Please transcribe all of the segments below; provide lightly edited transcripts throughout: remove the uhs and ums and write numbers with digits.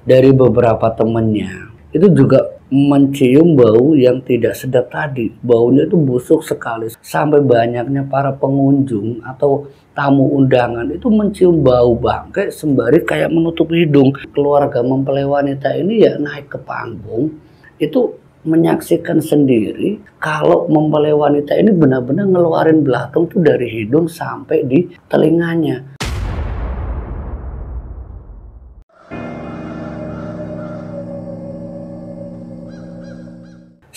dari beberapa temennya itu juga mencium bau yang tidak sedap tadi. Baunya itu busuk sekali sampai banyaknya para pengunjung atau tamu undangan itu mencium bau bangkai sembari kayak menutup hidung. Keluarga mempelai wanita ini ya naik ke panggung itu menyaksikan sendiri kalau mempelai wanita ini benar-benar ngeluarin belatung tuh dari hidung sampai di telinganya.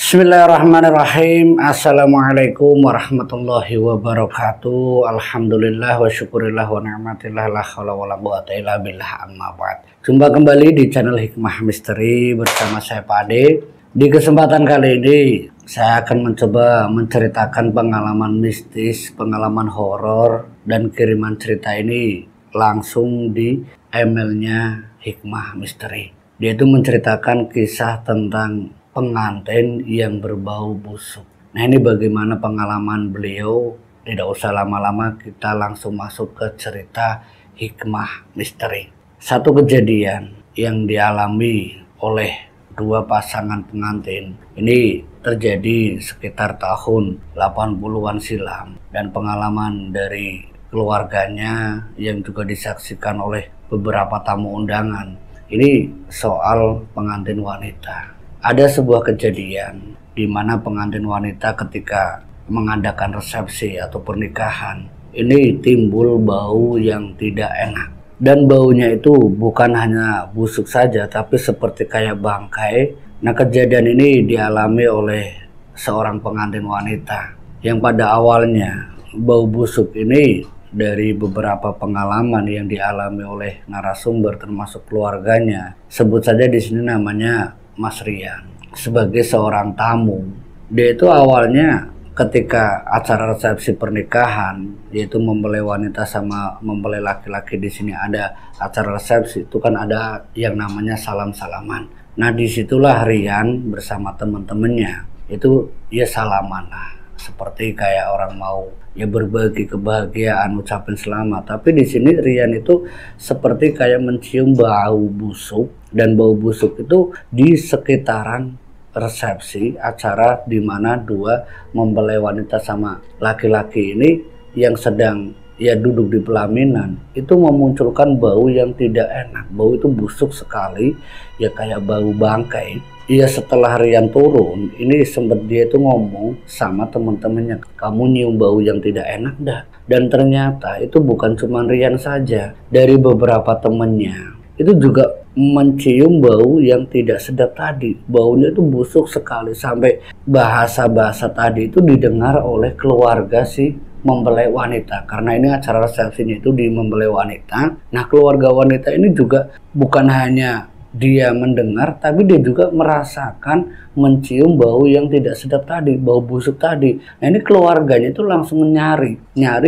Bismillahirrahmanirrahim. Assalamualaikum warahmatullahi wabarakatuh. Alhamdulillah wa syukurillah wa ni'matillah la haula wa la quwata illa billah, amma ba'd. Jumpa kembali di channel Hikmah Misteri bersama saya Pak Ade. Di kesempatan kali ini saya akan mencoba menceritakan pengalaman mistis, pengalaman horor, dan kiriman cerita ini langsung di emailnya Hikmah Misteri. Dia itu menceritakan kisah tentang pengantin yang berbau busuk. Nah, ini bagaimana pengalaman beliau. Tidak usah lama-lama, kita langsung masuk ke cerita Hikmah Misteri. Satu kejadian yang dialami oleh dua pasangan pengantin ini terjadi sekitar tahun 80-an silam, dan pengalaman dari keluarganya yang juga disaksikan oleh beberapa tamu undangan ini soal pengantin wanita. Ada sebuah kejadian di mana pengantin wanita ketika mengadakan resepsi atau pernikahan ini timbul bau yang tidak enak, dan baunya itu bukan hanya busuk saja tapi seperti kayak bangkai. Nah, kejadian ini dialami oleh seorang pengantin wanita yang pada awalnya bau busuk ini dari beberapa pengalaman yang dialami oleh narasumber termasuk keluarganya. Sebut saja di sini namanya Mas Rian. Sebagai seorang tamu, dia itu awalnya ketika acara resepsi pernikahan, yaitu mempelai wanita sama mempelai laki-laki, di sini ada acara resepsi, itu kan ada yang namanya salam-salaman. Nah, disitulah Rian bersama teman-temannya itu ya salaman lah, seperti kayak orang mau ya berbagi kebahagiaan, ucapin selamat. Tapi di sini Rian itu seperti kayak mencium bau busuk, dan bau busuk itu di sekitaran resepsi acara di mana dua mempelai wanita sama laki-laki ini yang sedang ya duduk di pelaminan itu memunculkan bau yang tidak enak. Bau itu busuk sekali, ya kayak bau bangkai. Iya, setelah Rian turun, ini sempat dia itu ngomong sama teman-temannya, kamu nyium bau yang tidak enak dah. Dan ternyata itu bukan cuma Rian saja, dari beberapa temannya itu juga mencium bau yang tidak sedap tadi. Baunya itu busuk sekali sampai bahasa-bahasa tadi itu didengar oleh keluarga si mempelai wanita, karena ini acara resepsinya itu di mempelai wanita. Nah, keluarga wanita ini juga bukan hanya dia mendengar, tapi dia juga merasakan mencium bau yang tidak sedap tadi, bau busuk tadi. Nah, ini keluarganya itu langsung nyari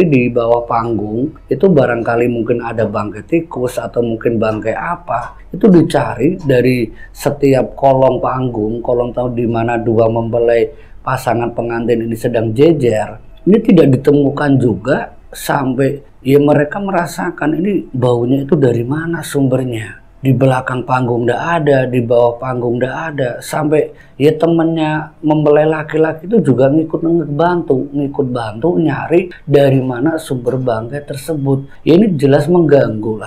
di bawah panggung. Itu barangkali mungkin ada bangkai tikus atau mungkin bangkai apa. Itu dicari dari setiap kolong panggung, kolong tahu di mana dua mempelai pasangan pengantin ini sedang jejer. Ini tidak ditemukan juga, sampai ya mereka merasakan ini baunya itu dari mana sumbernya. Di belakang panggung nggak ada, di bawah panggung nggak ada, sampai ya temennya mempelai laki-laki itu juga ngikut bantu nyari dari mana sumber bangkai tersebut. Ya, ini jelas mengganggu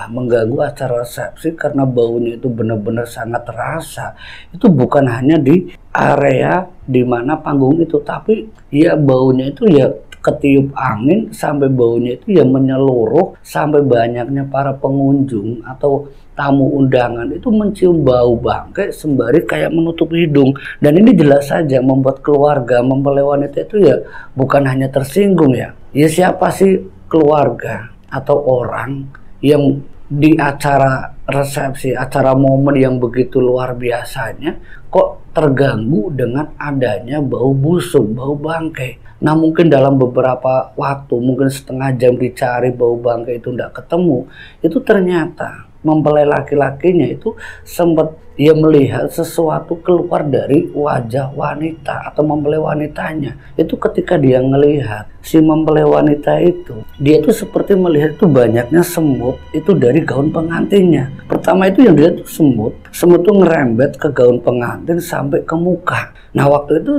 acara resepsi karena baunya itu benar-benar sangat terasa. Itu bukan hanya di area di mana panggung itu, tapi ya baunya itu ya ketiup angin sampai baunya itu ya menyeluruh sampai banyaknya para pengunjung atau tamu undangan itu mencium bau bangkai sembari kayak menutup hidung. Dan ini jelas saja membuat keluarga mempelai wanita itu ya bukan hanya tersinggung ya. Ya, siapa sih keluarga atau orang yang di acara resepsi, acara momen yang begitu luar biasanya kok terganggu dengan adanya bau busuk, bau bangkai. Nah, mungkin dalam beberapa waktu, mungkin setengah jam dicari bau bangkai itu tidak ketemu, itu ternyata mempelai laki-lakinya itu sempat ia melihat sesuatu keluar dari wajah wanita atau mempelai wanitanya. Itu ketika dia ngelihat si mempelai wanita itu, dia itu seperti melihat itu banyaknya semut itu dari gaun pengantinnya. Pertama itu yang dia itu semut itu ngerembet ke gaun pengantin sampai ke muka. Nah waktu itu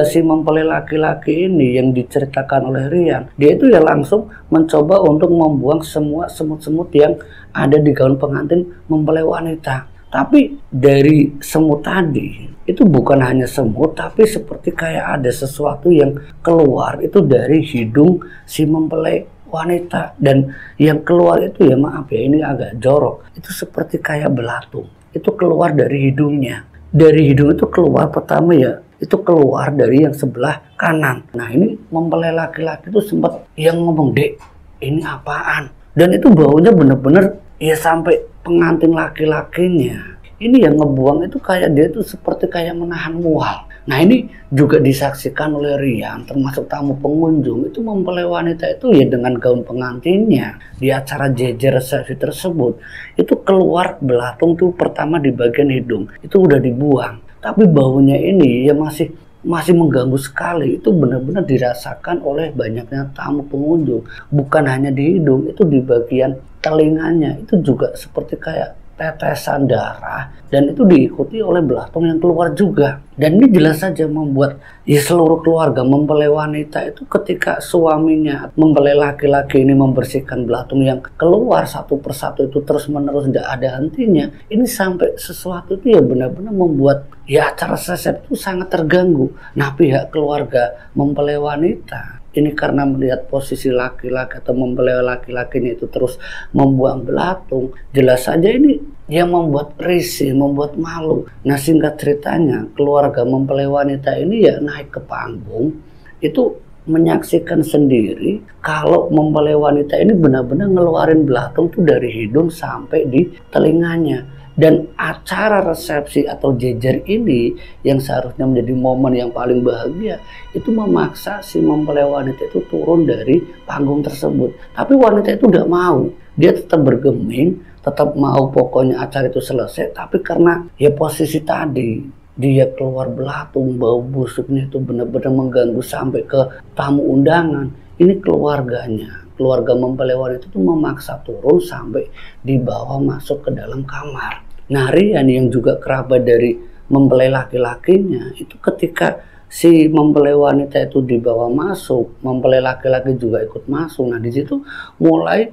si mempelai laki-laki ini yang diceritakan oleh Rian, dia itu ya langsung mencoba untuk membuang semua semut-semut yang ada di gaun pengantin mempelai wanita. Tapi dari semut tadi, itu bukan hanya semut, tapi seperti kayak ada sesuatu yang keluar itu dari hidung si mempelai wanita. Dan yang keluar itu ya maaf ya, ini agak jorok. Itu seperti kayak belatung. Itu keluar dari hidungnya. Dari hidung itu keluar pertama ya, itu keluar dari yang sebelah kanan. Nah ini mempelai laki-laki itu sempat yang ngomong, "Dek, ini apaan?" Dan itu baunya bener-bener ya sampai pengantin laki-lakinya ini yang ngebuang itu kayak dia tuh seperti kayak menahan mual. Nah ini juga disaksikan oleh Rian termasuk tamu pengunjung. Itu mempelai wanita itu ya dengan gaun pengantinnya di acara jejer resepsi tersebut itu keluar belatung tuh pertama di bagian hidung itu udah dibuang, tapi baunya ini ya masih mengganggu sekali. Itu benar-benar dirasakan oleh banyaknya tamu pengunjung. Bukan hanya di hidung, itu di bagian telinganya itu juga seperti kayak tetesan darah, dan itu diikuti oleh belatung yang keluar juga. Dan ini jelas saja membuat ya seluruh keluarga mempelai wanita itu ketika suaminya mempelai laki-laki ini membersihkan belatung yang keluar satu persatu itu terus menerus tidak ada hentinya, ini sampai sesuatu itu ya benar-benar membuat ya acara sesep itu sangat terganggu. Nah pihak keluarga mempelai wanita ini karena melihat posisi laki-laki atau mempelai laki-lakinya itu terus membuang belatung, jelas saja ini yang membuat risih, membuat malu. Nah singkat ceritanya, keluarga mempelai wanita ini ya naik ke panggung, itu menyaksikan sendiri kalau mempelai wanita ini benar-benar ngeluarin belatung tuh dari hidung sampai di telinganya. Dan acara resepsi atau jejer ini yang seharusnya menjadi momen yang paling bahagia itu memaksa si mempelai wanita itu turun dari panggung tersebut. Tapi wanita itu tidak mau, dia tetap bergeming, tetap mau pokoknya acara itu selesai. Tapi karena ya posisi tadi dia keluar belatung, bau busuknya itu benar-benar mengganggu sampai ke tamu undangan. Ini keluarga mempelai wanita itu memaksa turun sampai dibawa masuk ke dalam kamar. Nah Rian yang juga kerabat dari mempelai laki-lakinya itu ketika si mempelai wanita itu dibawa masuk, mempelai laki-laki juga ikut masuk. Nah di situ mulai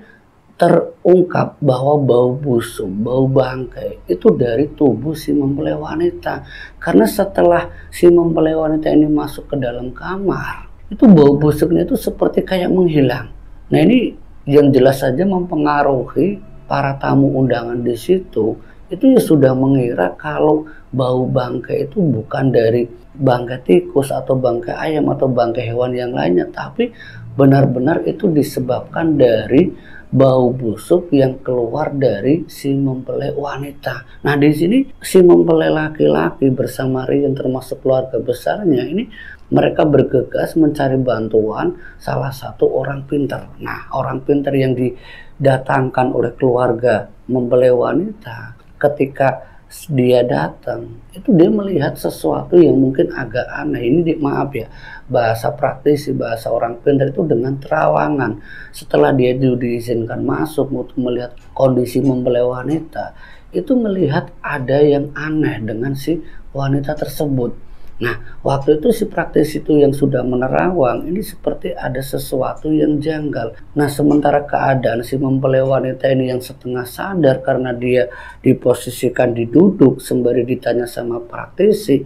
terungkap bahwa bau busuk, bau bangkai itu dari tubuh si mempelai wanita. Karena setelah si mempelai wanita ini masuk ke dalam kamar, itu bau busuknya itu seperti kayak menghilang. Nah ini yang jelas saja mempengaruhi para tamu undangan di situ. Itu ya sudah mengira kalau bau bangkai itu bukan dari bangkai tikus atau bangkai ayam atau bangkai hewan yang lainnya, tapi benar-benar itu disebabkan dari bau busuk yang keluar dari si mempelai wanita. Nah di sini si mempelai laki-laki bersama Rian termasuk keluarga besarnya ini mereka bergegas mencari bantuan salah satu orang pintar. Nah orang pintar yang didatangkan oleh keluarga mempelai wanita, ketika dia datang itu dia melihat sesuatu yang mungkin agak aneh. Ini maaf ya, bahasa praktisi, bahasa orang pintar itu dengan terawangan. Setelah dia diizinkan masuk untuk melihat kondisi mempelai wanita, itu melihat ada yang aneh dengan si wanita tersebut. Nah, waktu itu si praktisi itu yang sudah menerawang, ini seperti ada sesuatu yang janggal. Nah, sementara keadaan si mempelai wanita ini yang setengah sadar karena dia diposisikan duduk sembari ditanya sama praktisi,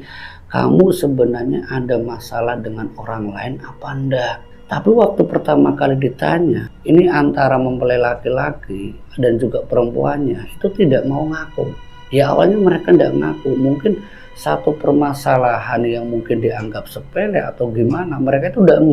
kamu sebenarnya ada masalah dengan orang lain apa enggak? Tapi waktu pertama kali ditanya, ini antara mempelai laki-laki dan juga perempuannya itu tidak mau ngaku. Ya awalnya mereka tidak ngaku, mungkin satu permasalahan yang mungkin dianggap sepele atau gimana, mereka itu udah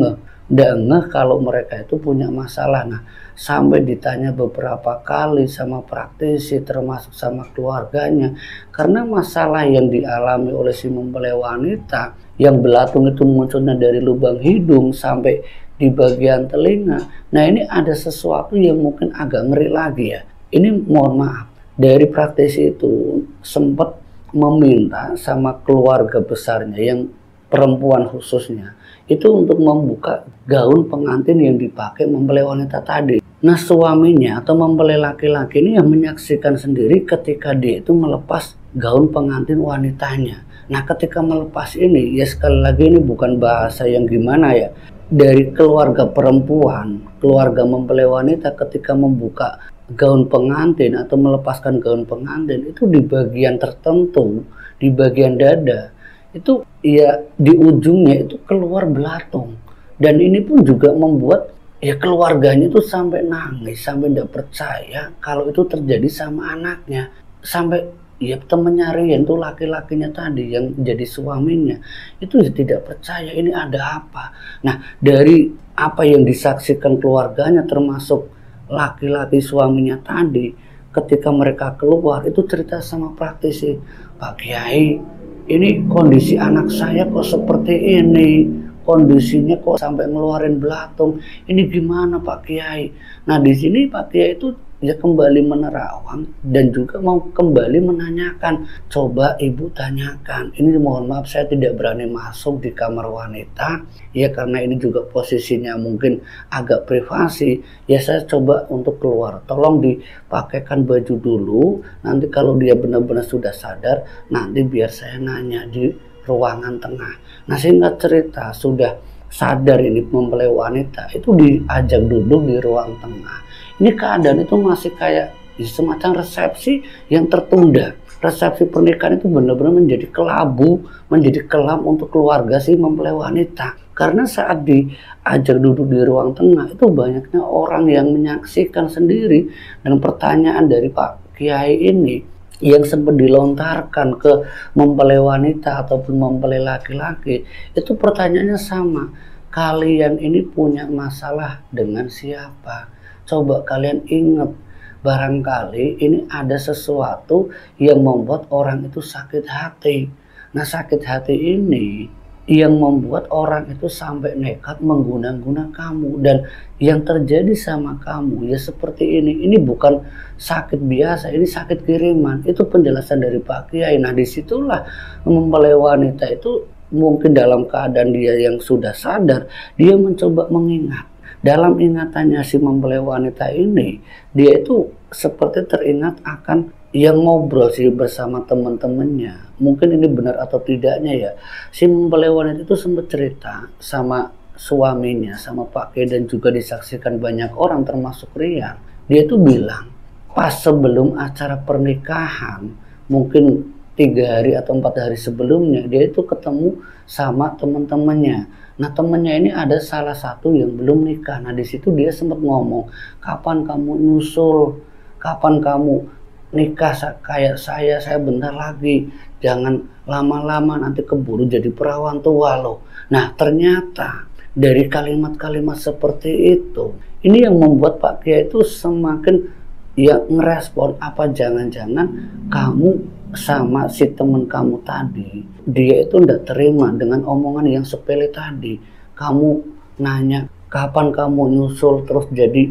ngeh kalau mereka itu punya masalah. Nah sampai ditanya beberapa kali sama praktisi termasuk sama keluarganya, karena masalah yang dialami oleh si mempelai wanita yang belatung itu munculnya dari lubang hidung sampai di bagian telinga. Nah ini ada sesuatu yang mungkin agak ngeri lagi ya. Ini mohon maaf, dari praktisi itu sempat meminta sama keluarga besarnya yang perempuan khususnya itu untuk membuka gaun pengantin yang dipakai mempelai wanita tadi. Nah, suaminya atau mempelai laki-laki ini yang menyaksikan sendiri ketika dia itu melepas gaun pengantin wanitanya. Nah, ketika melepas ini, ya sekali lagi ini bukan bahasa yang gimana ya, dari keluarga perempuan, keluarga mempelai wanita ketika membuka gaun pengantin atau melepaskan gaun pengantin itu di bagian tertentu, di bagian dada, itu ya di ujungnya itu keluar belatung. Dan ini pun juga membuat ya keluarganya itu sampai nangis, sampai tidak percaya kalau itu terjadi sama anaknya. Sampai ya temennya Rian tuh laki-lakinya tadi yang jadi suaminya itu ya tidak percaya ini ada apa. Nah, dari apa yang disaksikan keluarganya termasuk laki-laki suaminya tadi, ketika mereka keluar itu cerita sama praktisi, Pak Kiai, ini kondisi anak saya kok seperti ini, kondisinya kok sampai ngeluarin belatung, ini gimana Pak Kiai? Nah, di sini Pak Kiai itu ya kembali menerawang dan juga mau kembali menanyakan, coba ibu tanyakan, ini mohon maaf saya tidak berani masuk di kamar wanita ya karena ini juga posisinya mungkin agak privasi, ya saya coba untuk keluar, tolong dipakaikan baju dulu, nanti kalau dia benar-benar sudah sadar nanti biar saya nanya di ruangan tengah. Nah, singkat cerita sudah sadar ini mempelai wanita itu diajak duduk di ruang tengah. Ini keadaan itu masih kayak semacam resepsi yang tertunda. Resepsi pernikahan itu benar-benar menjadi kelabu, menjadi kelam untuk keluarga si mempelai wanita. Karena saat diajak duduk di ruang tengah itu banyaknya orang yang menyaksikan sendiri, dan pertanyaan dari Pak Kiai ini yang sempat dilontarkan ke mempelai wanita ataupun mempelai laki-laki itu pertanyaannya sama, kalian ini punya masalah dengan siapa? Coba kalian ingat, barangkali ini ada sesuatu yang membuat orang itu sakit hati. Nah, sakit hati ini yang membuat orang itu sampai nekat mengguna-guna kamu, dan yang terjadi sama kamu ya seperti ini. Ini bukan sakit biasa, ini sakit kiriman. Itu penjelasan dari Pak Kiai. Nah, disitulah mempelai wanita itu mungkin dalam keadaan dia yang sudah sadar, dia mencoba mengingat. Dalam ingatannya si mempelai wanita ini, dia itu seperti teringat akan yang ngobrol sih bersama teman-temannya. Mungkin ini benar atau tidaknya ya. Si mempelai wanita itu sempat cerita sama suaminya, sama Pak Kiai, dan juga disaksikan banyak orang termasuk Rian. Dia itu bilang, pas sebelum acara pernikahan, mungkin 3 hari atau 4 hari sebelumnya, dia itu ketemu sama teman-temannya. Nah, temennya ini ada salah satu yang belum nikah. Nah, di situ dia sempat ngomong, kapan kamu nyusul, kapan kamu nikah kayak saya bentar lagi, jangan lama-lama nanti keburu jadi perawan tua loh. Nah, ternyata dari kalimat-kalimat seperti itu, ini yang membuat Pak Kiai itu semakin ya ngerespon, apa jangan-jangan kamu sama si temen kamu tadi, dia itu ndak terima dengan omongan yang sepele tadi. Kamu nanya kapan kamu nyusul, terus jadi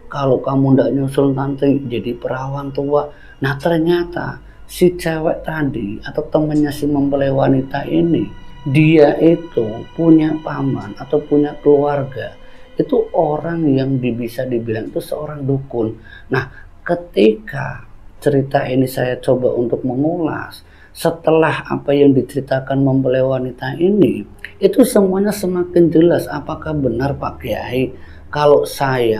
kalau kamu ndak nyusul nanti jadi perawan tua. Nah, ternyata si cewek tadi atau temennya si mempelai wanita ini, dia itu punya paman atau punya keluarga, itu orang yang bisa dibilang itu seorang dukun. Nah, ketika cerita ini saya coba untuk mengulas, setelah apa yang diceritakan mempelai wanita ini, itu semuanya semakin jelas apakah benar Pak Kiai kalau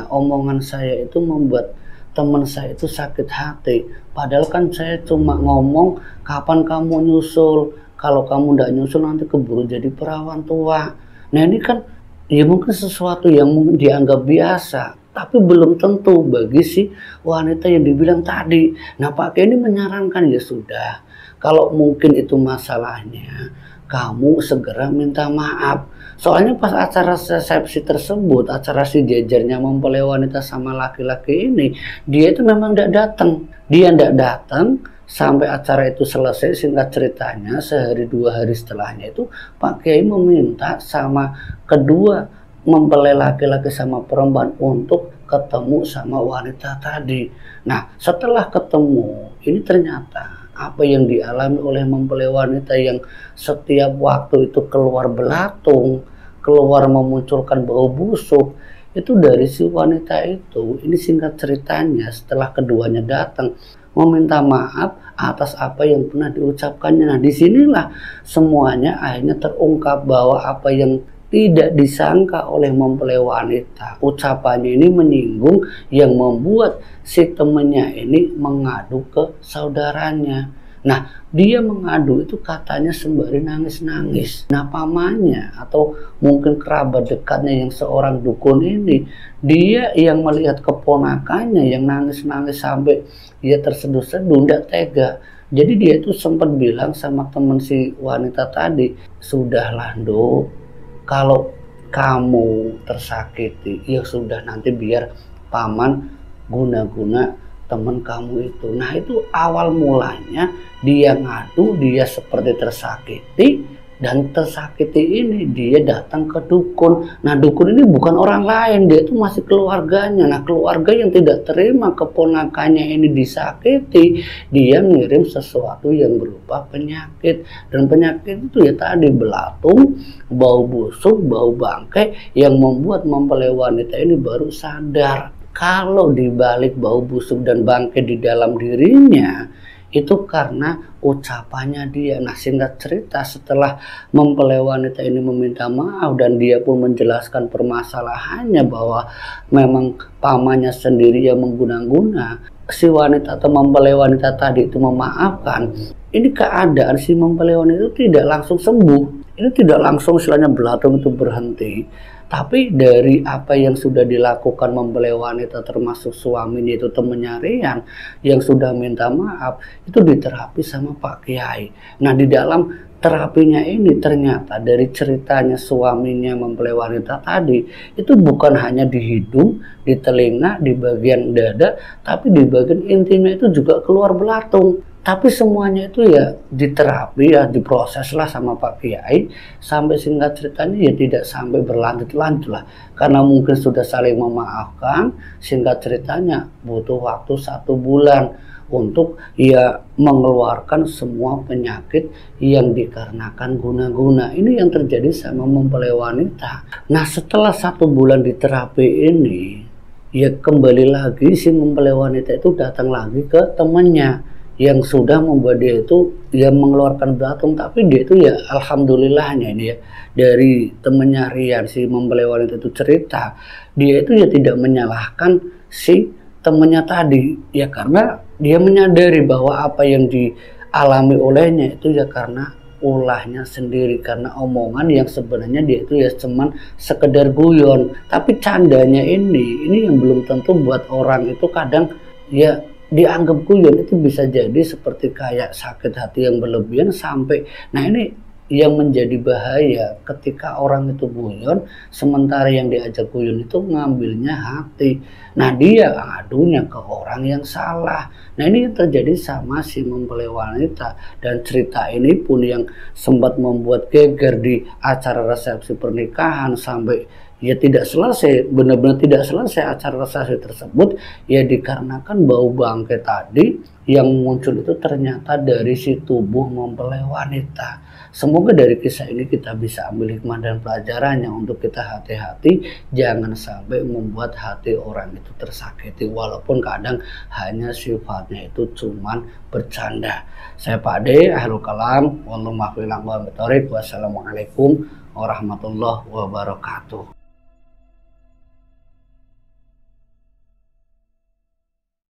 omongan saya itu membuat teman saya itu sakit hati. Padahal kan saya cuma ngomong kapan kamu nyusul, kalau kamu ndak nyusul nanti keburu jadi perawan tua. Nah, ini kan ya mungkin sesuatu yang mungkin dianggap biasa, tapi belum tentu bagi si wanita yang dibilang tadi. Nah, Pak Kiai ini menyarankan, ya sudah, kalau mungkin itu masalahnya, kamu segera minta maaf. Soalnya pas acara resepsi tersebut, acara si jajarnya mempelai wanita sama laki-laki ini, dia itu memang tidak datang. Dia tidak datang sampai acara itu selesai. Singkat ceritanya, sehari 2 hari setelahnya itu Pak Kiai meminta sama kedua mempelai laki-laki sama perempuan untuk ketemu sama wanita tadi. Nah, setelah ketemu, ini ternyata apa yang dialami oleh mempelai wanita yang setiap waktu itu keluar belatung, keluar memunculkan bau busuk, itu dari si wanita itu. Ini singkat ceritanya, setelah keduanya datang meminta maaf atas apa yang pernah diucapkannya. Nah, disinilah semuanya akhirnya terungkap bahwa apa yang tidak disangka oleh mempelai wanita, ucapannya ini menyinggung, yang membuat si temennya ini mengadu ke saudaranya. Nah, dia mengadu itu katanya sembari nangis-nangis. Nah, pamannya atau mungkin kerabat dekatnya yang seorang dukun ini, dia yang melihat keponakannya yang nangis-nangis sampai dia terseduh-seduh, tidak tega. Jadi dia itu sempat bilang sama teman si wanita tadi, "Sudahlah, Nduk, kalau kamu tersakiti, ya sudah, nanti biar paman guna-guna teman kamu itu." Nah, itu awal mulanya dia ngadu, dia seperti tersakiti, dan tersakiti ini dia datang ke dukun. Nah, dukun ini bukan orang lain, dia itu masih keluarganya. Nah, keluarga yang tidak terima keponakannya ini disakiti, dia ngirim sesuatu yang berupa penyakit. Dan penyakit itu ya tadi belatung, bau busuk, bau bangkai, yang membuat mempelai wanita ini baru sadar kalau dibalik bau busuk dan bangkai di dalam dirinya itu karena ucapannya dia. Nah, singkat cerita, setelah mempelai wanita ini meminta maaf dan dia pun menjelaskan permasalahannya bahwa memang pamannya sendiri yang mengguna-guna, si wanita atau mempelai wanita tadi itu memaafkan. Ini keadaan si mempelai wanita itu tidak langsung sembuh. Ini tidak langsung istilahnya belatung itu berhenti. Tapi dari apa yang sudah dilakukan mempelai wanita termasuk suaminya itu temennya Rian yang sudah minta maaf, itu diterapi sama Pak Kiai. Nah, di dalam terapinya ini ternyata dari ceritanya suaminya mempelai wanita tadi, itu bukan hanya di hidung, di telinga, di bagian dada, tapi di bagian intimnya itu juga keluar belatung. Tapi semuanya itu ya diterapi, ya diproses lah sama Pak Kiai, sampai singkat ceritanya ya tidak sampai berlanjut-lanjut lah, karena mungkin sudah saling memaafkan. Singkat ceritanya butuh waktu 1 bulan untuk ya mengeluarkan semua penyakit yang dikarenakan guna-guna. Ini yang terjadi sama mempelai wanita. Nah, setelah 1 bulan diterapi ini, ya kembali lagi si mempelai wanita itu datang lagi ke temannya yang sudah membuat dia itu ya mengeluarkan belatung. Tapi dia itu ya alhamdulillahnya ini ya, dari temennya Rian, si mempelai wanita itu cerita, dia itu ya tidak menyalahkan si temennya tadi, ya karena dia menyadari bahwa apa yang dialami olehnya itu ya karena ulahnya sendiri, karena omongan yang sebenarnya dia itu ya cuman sekedar guyon. Tapi candanya ini yang belum tentu buat orang itu kadang ya dianggap guyon, itu bisa jadi seperti kayak sakit hati yang berlebihan sampai. Nah, ini yang menjadi bahaya ketika orang itu guyon sementara yang diajak guyon itu ngambilnya hati. Nah, dia adunya ke orang yang salah. Nah, ini yang terjadi sama si mempelai wanita, dan cerita ini pun yang sempat membuat geger di acara resepsi pernikahan sampai ya tidak selesai, benar-benar tidak selesai acara resepsi tersebut, ya dikarenakan bau bangkai tadi yang muncul itu ternyata dari si tubuh mempelai wanita. Semoga dari kisah ini kita bisa ambil hikmah dan pelajarannya untuk kita hati-hati, jangan sampai membuat hati orang itu tersakiti, walaupun kadang hanya sifatnya itu cuman bercanda. Saya Pak D, akhirul kalam, wassalamualaikum warahmatullahi wabarakatuh.